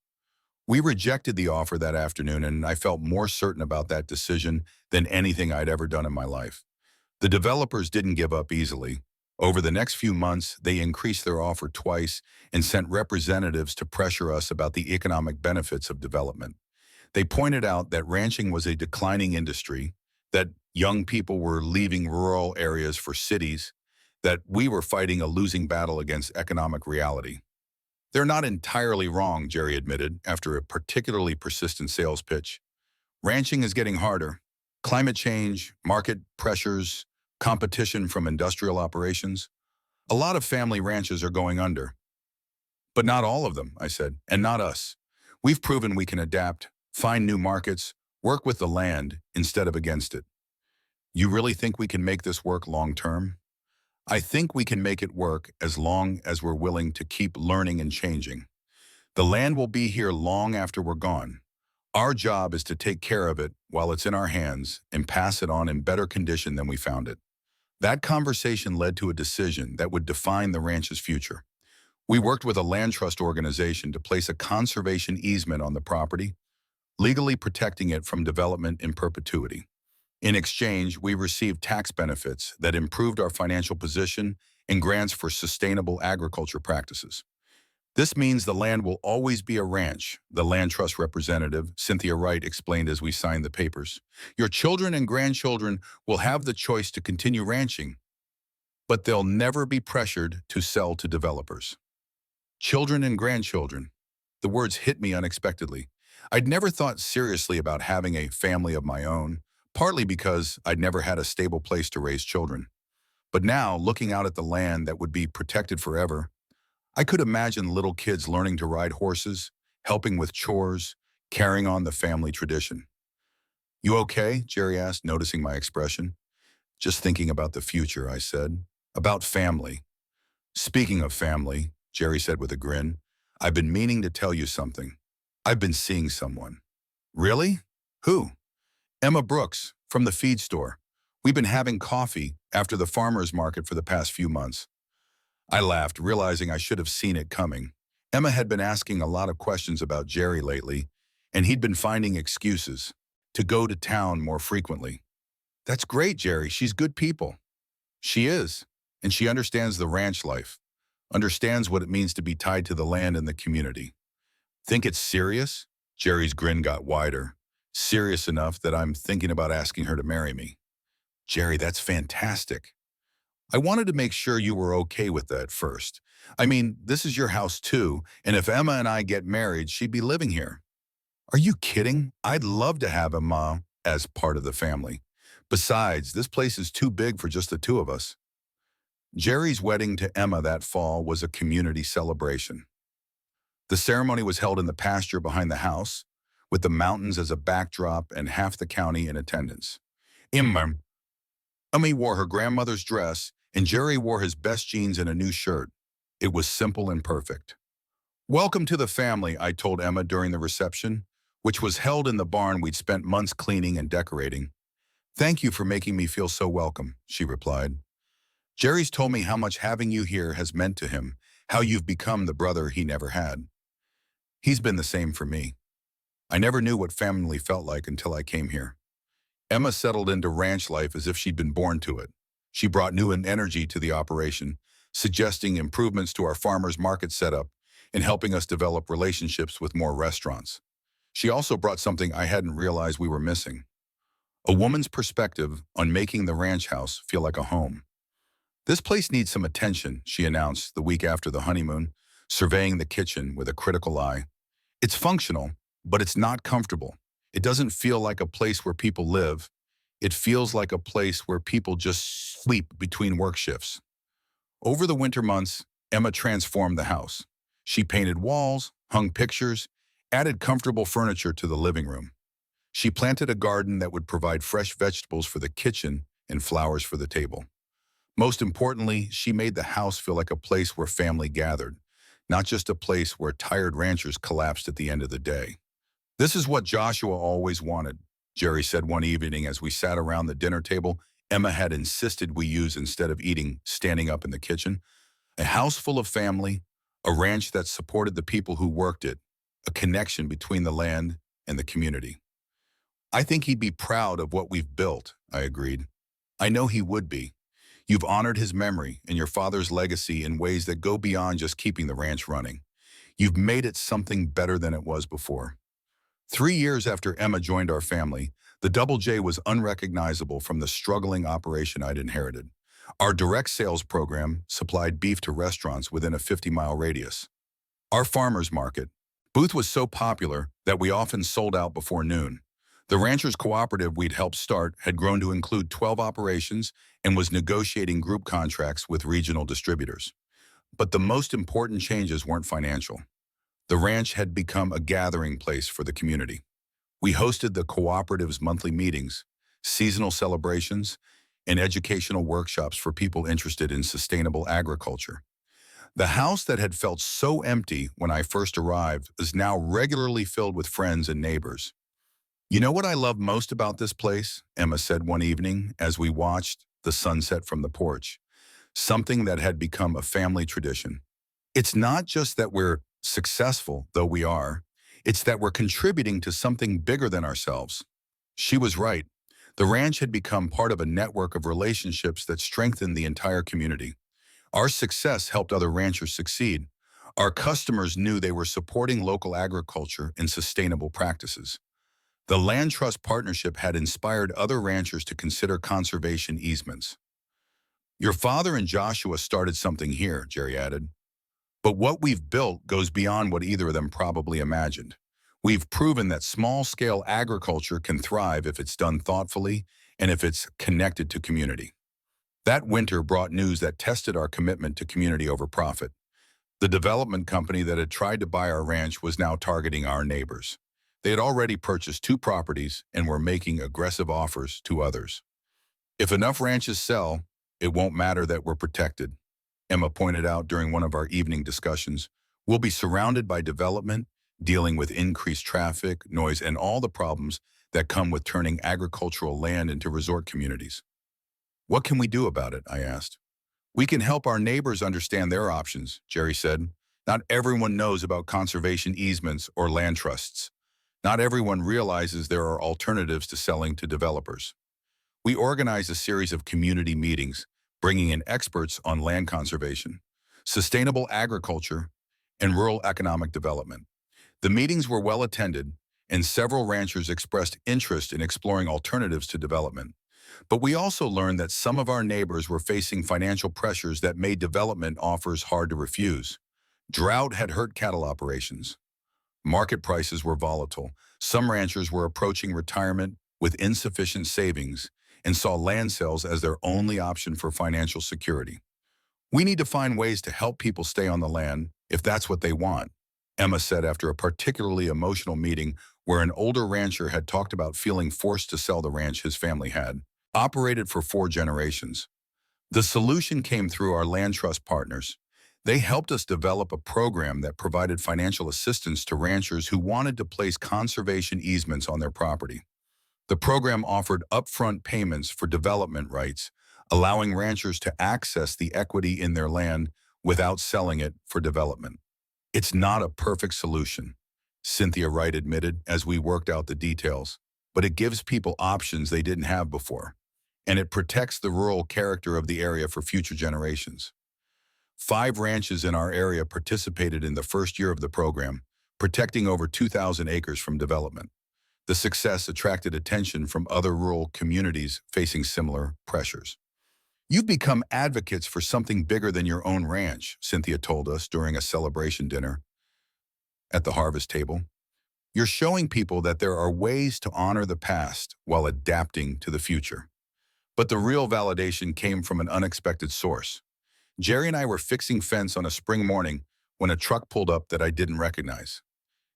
A: We rejected the offer that afternoon, and I felt more certain about that decision than anything I'd ever done in my life. The developers didn't give up easily. Over the next few months, they increased their offer twice and sent representatives to pressure us about the economic benefits of development. They pointed out that ranching was a declining industry, that young people were leaving rural areas for cities, that we were fighting a losing battle against economic reality. They're not entirely wrong, Jerry admitted, after a particularly persistent sales pitch. Ranching is getting harder. Climate change, market pressures, competition from industrial operations. A lot of family ranches are going under. But not all of them, I said, and not us. We've proven we can adapt, find new markets, work with the land instead of against it. You really think we can make this work long term? I think we can make it work as long as we're willing to keep learning and changing. The land will be here long after we're gone. Our job is to take care of it while it's in our hands and pass it on in better condition than we found it. That conversation led to a decision that would define the ranch's future. We worked with a land trust organization to place a conservation easement on the property, legally protecting it from development in perpetuity. In exchange, we received tax benefits that improved our financial position and grants for sustainable agriculture practices. This means the land will always be a ranch, the land trust representative, Cynthia Wright, explained as we signed the papers. Your children and grandchildren will have the choice to continue ranching, but they'll never be pressured to sell to developers. Children and grandchildren. The words hit me unexpectedly. I'd never thought seriously about having a family of my own, partly because I'd never had a stable place to raise children. But now, looking out at the land that would be protected forever, I could imagine little kids learning to ride horses, helping with chores, carrying on the family tradition. You okay? Jerry asked, noticing my expression. Just thinking about the future, I said. About family. Speaking of family, Jerry said with a grin, I've been meaning to tell you something. I've been seeing someone. Really? Who? Emma Brooks, from the feed store. We've been having coffee after the farmer's market for the past few months. I laughed, realizing I should have seen it coming. Emma had been asking a lot of questions about Jerry lately, and he'd been finding excuses to go to town more frequently. That's great, Jerry. She's good people. She is, and she understands the ranch life, understands what it means to be tied to the land and the community. Think it's serious? Jerry's grin got wider, serious enough that I'm thinking about asking her to marry me. Jerry, that's fantastic. I wanted to make sure you were okay with that first. I mean, this is your house too, and if Emma and I get married, she'd be living here. Are you kidding? I'd love to have Emma as part of the family. Besides, this place is too big for just the two of us. Jerry's wedding to Emma that fall was a community celebration. The ceremony was held in the pasture behind the house, with the mountains as a backdrop and half the county in attendance. Emma wore her grandmother's dress, and Jerry wore his best jeans and a new shirt. It was simple and perfect. Welcome to the family, I told Emma during the reception, which was held in the barn we'd spent months cleaning and decorating. Thank you for making me feel so welcome, she replied. Jerry's told me how much having you here has meant to him, how you've become the brother he never had. He's been the same for me. I never knew what family felt like until I came here. Emma settled into ranch life as if she'd been born to it. She brought new energy to the operation, suggesting improvements to our farmers market setup and helping us develop relationships with more restaurants. She also brought something I hadn't realized we were missing: a woman's perspective on making the ranch house feel like a home. This place needs some attention, she announced the week after the honeymoon, surveying the kitchen with a critical eye. It's functional, but it's not comfortable. It doesn't feel like a place where people live. It feels like a place where people just sleep between work shifts. Over the winter months, Emma transformed the house. She painted walls, hung pictures, added comfortable furniture to the living room. She planted a garden that would provide fresh vegetables for the kitchen and flowers for the table. Most importantly, she made the house feel like a place where family gathered, not just a place where tired ranchers collapsed at the end of the day. This is what Joshua always wanted, Jerry said one evening as we sat around the dinner table Emma had insisted we use instead of eating standing up in the kitchen. A house full of family, a ranch that supported the people who worked it, a connection between the land and the community. I think he'd be proud of what we've built, I agreed. I know he would be. You've honored his memory and your father's legacy in ways that go beyond just keeping the ranch running. You've made it something better than it was before. 3 years after Emma joined our family, the Double J was unrecognizable from the struggling operation I'd inherited. Our direct sales program supplied beef to restaurants within a 50-mile radius. Our farmers market booth was so popular that we often sold out before noon. The Ranchers Cooperative we'd helped start had grown to include 12 operations and was negotiating group contracts with regional distributors. But the most important changes weren't financial. The ranch had become a gathering place for the community. We hosted the cooperative's monthly meetings, seasonal celebrations, and educational workshops for people interested in sustainable agriculture. The house that had felt so empty when I first arrived is now regularly filled with friends and neighbors. You know what I love most about this place? Emma said one evening as we watched the sunset from the porch, something that had become a family tradition. It's not just that we're successful, though we are. It's that we're contributing to something bigger than ourselves. She was right. The ranch had become part of a network of relationships that strengthened the entire community. Our success helped other ranchers succeed. Our customers knew they were supporting local agriculture and sustainable practices. The land trust partnership had inspired other ranchers to consider conservation easements. Your father and Joshua started something here, Jerry added. But what we've built goes beyond what either of them probably imagined. We've proven that small-scale agriculture can thrive if it's done thoughtfully and if it's connected to community. That winter brought news that tested our commitment to community over profit. The development company that had tried to buy our ranch was now targeting our neighbors. They had already purchased 2 properties and were making aggressive offers to others. If enough ranches sell, it won't matter that we're protected. Emma pointed out during one of our evening discussions, we'll be surrounded by development, dealing with increased traffic, noise, and all the problems that come with turning agricultural land into resort communities. What can we do about it? I asked. We can help our neighbors understand their options, Jerry said. Not everyone knows about conservation easements or land trusts. Not everyone realizes there are alternatives to selling to developers. We organized a series of community meetings, bringing in experts on land conservation, sustainable agriculture, and rural economic development. The meetings were well attended, and several ranchers expressed interest in exploring alternatives to development. But we also learned that some of our neighbors were facing financial pressures that made development offers hard to refuse. Drought had hurt cattle operations. Market prices were volatile. Some ranchers were approaching retirement with insufficient savings and saw land sales as their only option for financial security. We need to find ways to help people stay on the land if that's what they want, Emma said after a particularly emotional meeting where an older rancher had talked about feeling forced to sell the ranch his family had operated for 4 generations. The solution came through our land trust partners. They helped us develop a program that provided financial assistance to ranchers who wanted to place conservation easements on their property. The program offered upfront payments for development rights, allowing ranchers to access the equity in their land without selling it for development. It's not a perfect solution, Cynthia Wright admitted as we worked out the details, but it gives people options they didn't have before, and it protects the rural character of the area for future generations. 5 ranches in our area participated in the first year of the program, protecting over 2,000 acres from development. The success attracted attention from other rural communities facing similar pressures. You've become advocates for something bigger than your own ranch, Cynthia told us during a celebration dinner at the harvest table. You're showing people that there are ways to honor the past while adapting to the future. But the real validation came from an unexpected source. Jerry and I were fixing fence on a spring morning when a truck pulled up that I didn't recognize.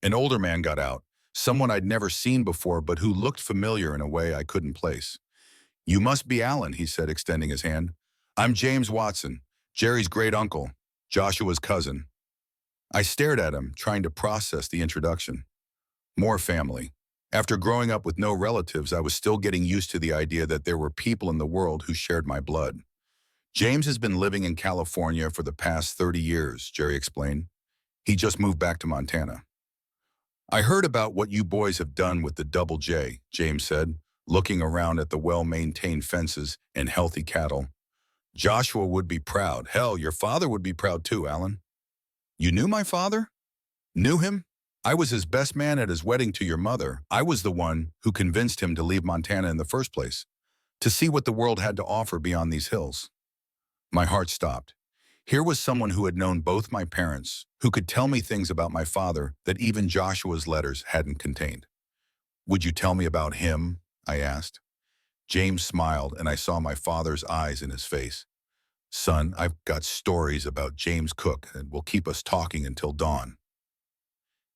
A: An older man got out, someone I'd never seen before but who looked familiar in a way I couldn't place. "You must be Alan," he said, extending his hand. "I'm James Watson, Jerry's great uncle, Joshua's cousin." I stared at him, trying to process the introduction. More family. After growing up with no relatives, I was still getting used to the idea that there were people in the world who shared my blood. "James has been living in California for the past 30 years, Jerry explained. He just moved back to Montana. "I heard about what you boys have done with the Double J," James said, looking around at the well-maintained fences and healthy cattle. "Joshua would be proud. Hell, your father would be proud too, Alan." "You knew my father?" "Knew him? I was his best man at his wedding to your mother. I was the one who convinced him to leave Montana in the first place, to see what the world had to offer beyond these hills." My heart stopped. Here was someone who had known both my parents, who could tell me things about my father that even Joshua's letters hadn't contained. "Would you tell me about him?" I asked. James smiled, and I saw my father's eyes in his face. "Son, I've got stories about James Cook that will keep us talking until dawn."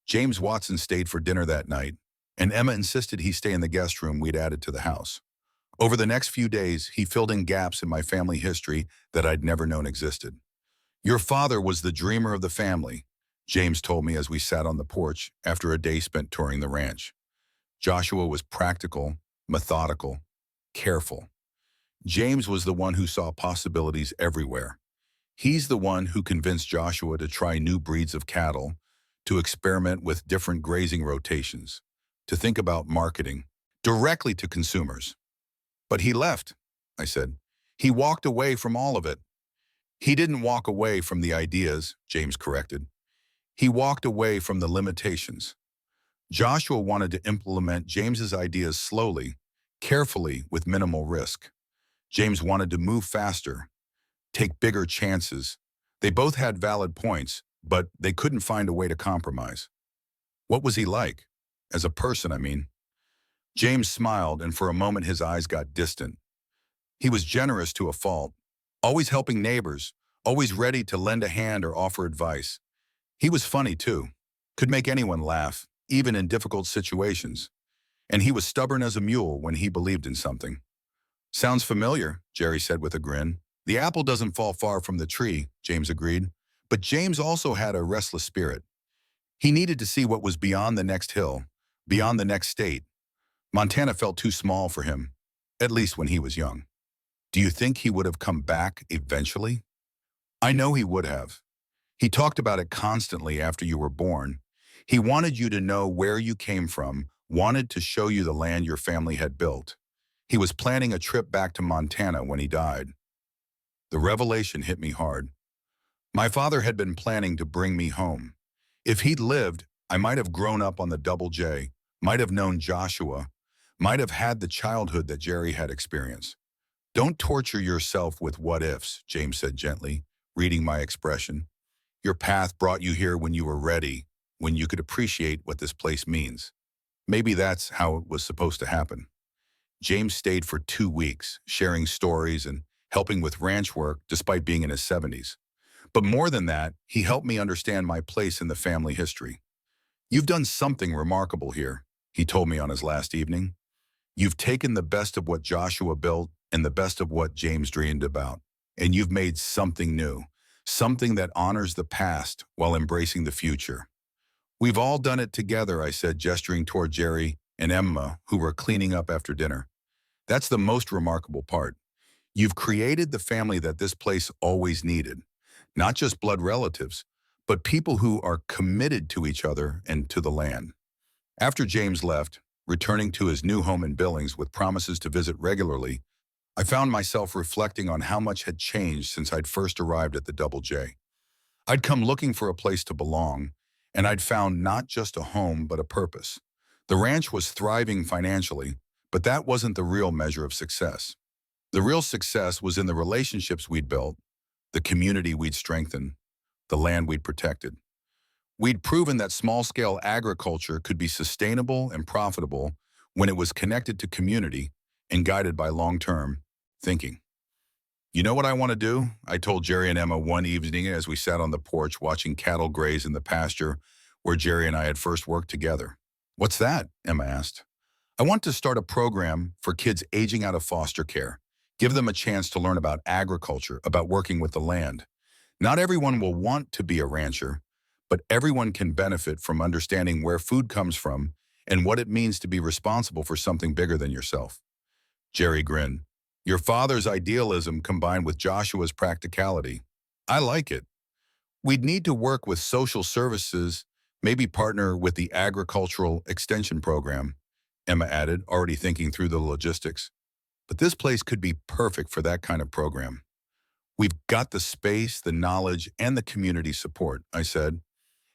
A: James Watson stayed for dinner that night, and Emma insisted he stay in the guest room we'd added to the house. Over the next few days, he filled in gaps in my family history that I'd never known existed. "Your father was the dreamer of the family," James told me as we sat on the porch after a day spent touring the ranch. "Joshua was practical, methodical, careful. James was the one who saw possibilities everywhere. He's the one who convinced Joshua to try new breeds of cattle, to experiment with different grazing rotations, to think about marketing directly to consumers. But he left, I said. He walked away from all of it. He didn't walk away from the ideas, James corrected. He walked away from the limitations. Joshua wanted to implement James's ideas slowly, carefully, with minimal risk. James wanted to move faster, take bigger chances. They both had valid points, but they couldn't find a way to compromise. What was he like? As a person, I mean. James smiled, and for a moment his eyes got distant. He was generous to a fault, always helping neighbors, always ready to lend a hand or offer advice. He was funny too, could make anyone laugh, even in difficult situations. And he was stubborn as a mule when he believed in something. Sounds familiar, Jerry said with a grin. The apple doesn't fall far from the tree, James agreed. But James also had a restless spirit. He needed to see what was beyond the next hill, beyond the next state. Montana felt too small for him, at least when he was young. Do you think he would have come back eventually? I know he would have. He talked about it constantly after you were born. He wanted you to know where you came from, wanted to show you the land your family had built. He was planning a trip back to Montana when he died. The revelation hit me hard. My father had been planning to bring me home. If he'd lived, I might have grown up on the Double J, might have known Joshua, might have had the childhood that Jerry had experienced. Don't torture yourself with what-ifs, James said gently, reading my expression. Your path brought you here when you were ready, when you could appreciate what this place means. Maybe that's how it was supposed to happen. James stayed for 2 weeks, sharing stories and helping with ranch work despite being in his 70s. But more than that, he helped me understand my place in the family history. You've done something remarkable here, he told me on his last evening. You've taken the best of what Joshua built and the best of what James dreamed about, and you've made something new, something that honors the past while embracing the future. We've all done it together, I said, gesturing toward Jerry and Emma, who were cleaning up after dinner. That's the most remarkable part. You've created the family that this place always needed. Not just blood relatives, but people who are committed to each other and to the land. After James left, returning to his new home in Billings with promises to visit regularly, I found myself reflecting on how much had changed since I'd first arrived at the Double J. I'd come looking for a place to belong, and I'd found not just a home, but a purpose. The ranch was thriving financially, but that wasn't the real measure of success. The real success was in the relationships we'd built, the community we'd strengthened, the land we'd protected. We'd proven that small-scale agriculture could be sustainable and profitable when it was connected to community and guided by long-term thinking. You know what I want to do? I told Jerry and Emma one evening as we sat on the porch watching cattle graze in the pasture where Jerry and I had first worked together. What's that? Emma asked. I want to start a program for kids aging out of foster care. Give them a chance to learn about agriculture, about working with the land. Not everyone will want to be a rancher, but everyone can benefit from understanding where food comes from and what it means to be responsible for something bigger than yourself. Jerry grinned. Your father's idealism combined with Joshua's practicality. I like it. We'd need to work with social services, maybe partner with the Agricultural Extension Program, Emma added, already thinking through the logistics. But this place could be perfect for that kind of program. We've got the space, the knowledge, and the community support, I said.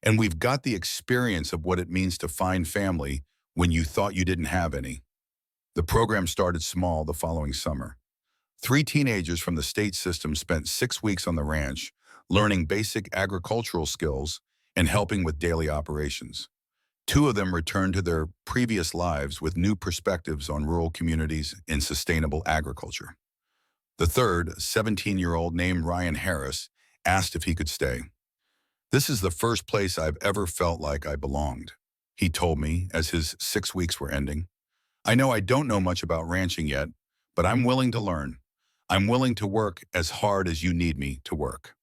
A: And we've got the experience of what it means to find family when you thought you didn't have any. The program started small the following summer. 3 teenagers from the state system spent 6 weeks on the ranch, learning basic agricultural skills and helping with daily operations. 2 of them returned to their previous lives with new perspectives on rural communities and sustainable agriculture. The third, a 17-year-old named Ryan Harris, asked if he could stay. This is the first place I've ever felt like I belonged, he told me as his 6 weeks were ending. I know I don't know much about ranching yet, but I'm willing to learn. I'm willing to work as hard as you need me to work.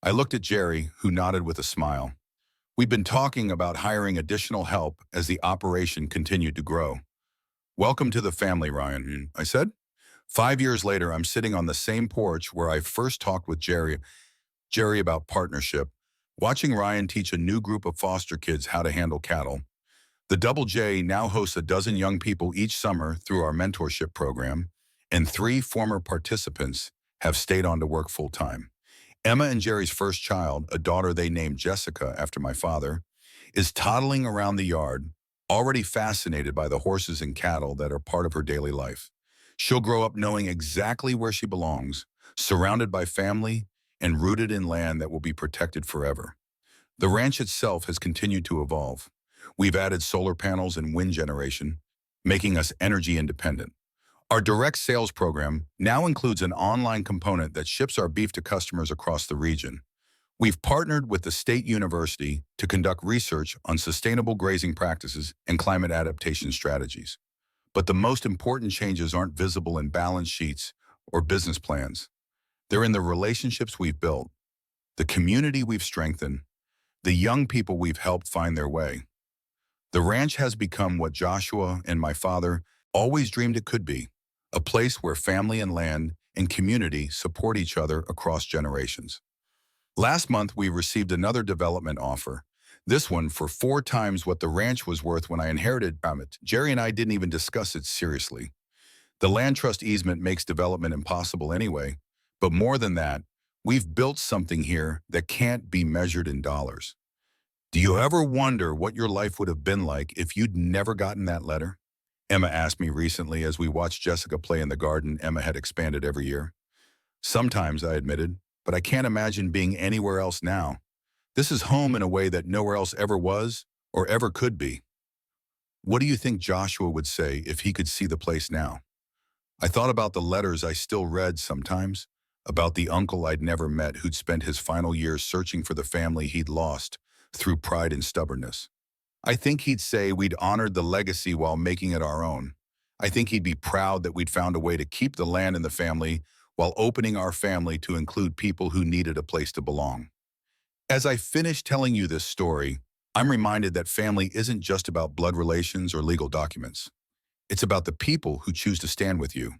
A: I looked at Jerry, who nodded with a smile. We've been talking about hiring additional help as the operation continued to grow. Welcome to the family, Ryan, I said. 5 years later, I'm sitting on the same porch where I first talked with Jerry about partnership, watching Ryan teach a new group of foster kids how to handle cattle. The Double J now hosts a dozen young people each summer through our mentorship program, and 3 former participants have stayed on to work full-time. Emma and Jerry's first child, a daughter they named Jessica after my father, is toddling around the yard, already fascinated by the horses and cattle that are part of her daily life. She'll grow up knowing exactly where she belongs, surrounded by family and rooted in land that will be protected forever. The ranch itself has continued to evolve. We've added solar panels and wind generation, making us energy independent. Our direct sales program now includes an online component that ships our beef to customers across the region. We've partnered with the state university to conduct research on sustainable grazing practices and climate adaptation strategies. But the most important changes aren't visible in balance sheets or business plans. They're in the relationships we've built, the community we've strengthened, the young people we've helped find their way. The ranch has become what Joshua and my father always dreamed it could be, a place where family and land and community support each other across generations. Last month, we received another development offer, this one for 4 times what the ranch was worth when I inherited from it. Jerry and I didn't even discuss it seriously. The land trust easement makes development impossible anyway, but more than that, we've built something here that can't be measured in dollars. Do you ever wonder what your life would have been like if you'd never gotten that letter? Emma asked me recently as we watched Jessica play in the garden Emma had expanded every year. Sometimes, I admitted, but I can't imagine being anywhere else now. This is home in a way that nowhere else ever was or ever could be. What do you think Joshua would say if he could see the place now? I thought about the letters I still read sometimes, about the uncle I'd never met who'd spent his final years searching for the family he'd lost through pride and stubbornness. I think he'd say we'd honored the legacy while making it our own. I think he'd be proud that we'd found a way to keep the land in the family while opening our family to include people who needed a place to belong. As I finish telling you this story, I'm reminded that family isn't just about blood relations or legal documents. It's about the people who choose to stand with you,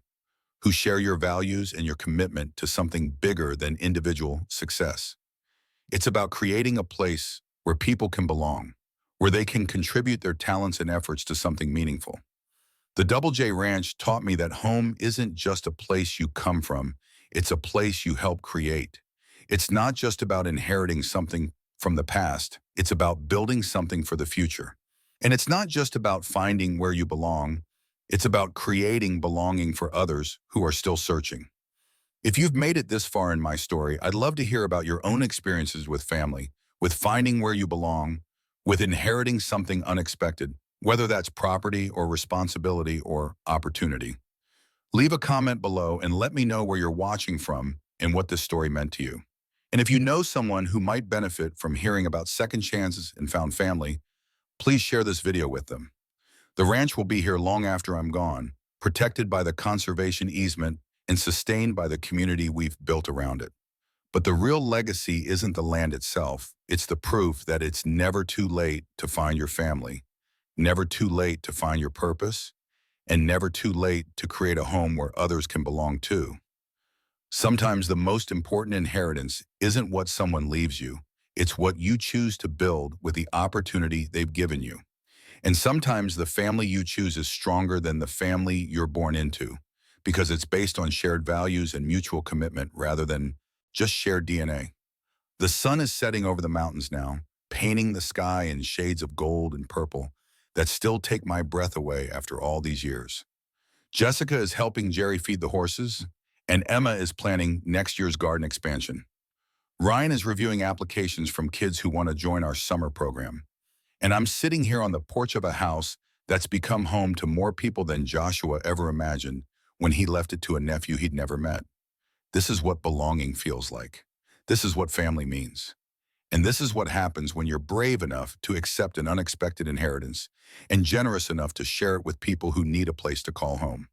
A: who share your values and your commitment to something bigger than individual success. It's about creating a place where people can belong, where they can contribute their talents and efforts to something meaningful. The Double J Ranch taught me that home isn't just a place you come from, it's a place you help create. It's not just about inheriting something from the past, it's about building something for the future. And it's not just about finding where you belong, it's about creating belonging for others who are still searching. If you've made it this far in my story, I'd love to hear about your own experiences with family, with finding where you belong, with inheriting something unexpected, whether that's property or responsibility or opportunity. Leave a comment below and let me know where you're watching from and what this story meant to you. And if you know someone who might benefit from hearing about second chances and found family, please share this video with them. The ranch will be here long after I'm gone, protected by the conservation easement and sustained by the community we've built around it. But the real legacy isn't the land itself, it's the proof that it's never too late to find your family, never too late to find your purpose, and never too late to create a home where others can belong too. Sometimes the most important inheritance isn't what someone leaves you, it's what you choose to build with the opportunity they've given you. And sometimes the family you choose is stronger than the family you're born into, because it's based on shared values and mutual commitment rather than just shared DNA. The sun is setting over the mountains now, painting the sky in shades of gold and purple that still take my breath away after all these years. Jessica is helping Jerry feed the horses, and Emma is planning next year's garden expansion. Ryan is reviewing applications from kids who want to join our summer program. And I'm sitting here on the porch of a house that's become home to more people than Joshua ever imagined when he left it to a nephew he'd never met. This is what belonging feels like. This is what family means. And this is what happens when you're brave enough to accept an unexpected inheritance and generous enough to share it with people who need a place to call home.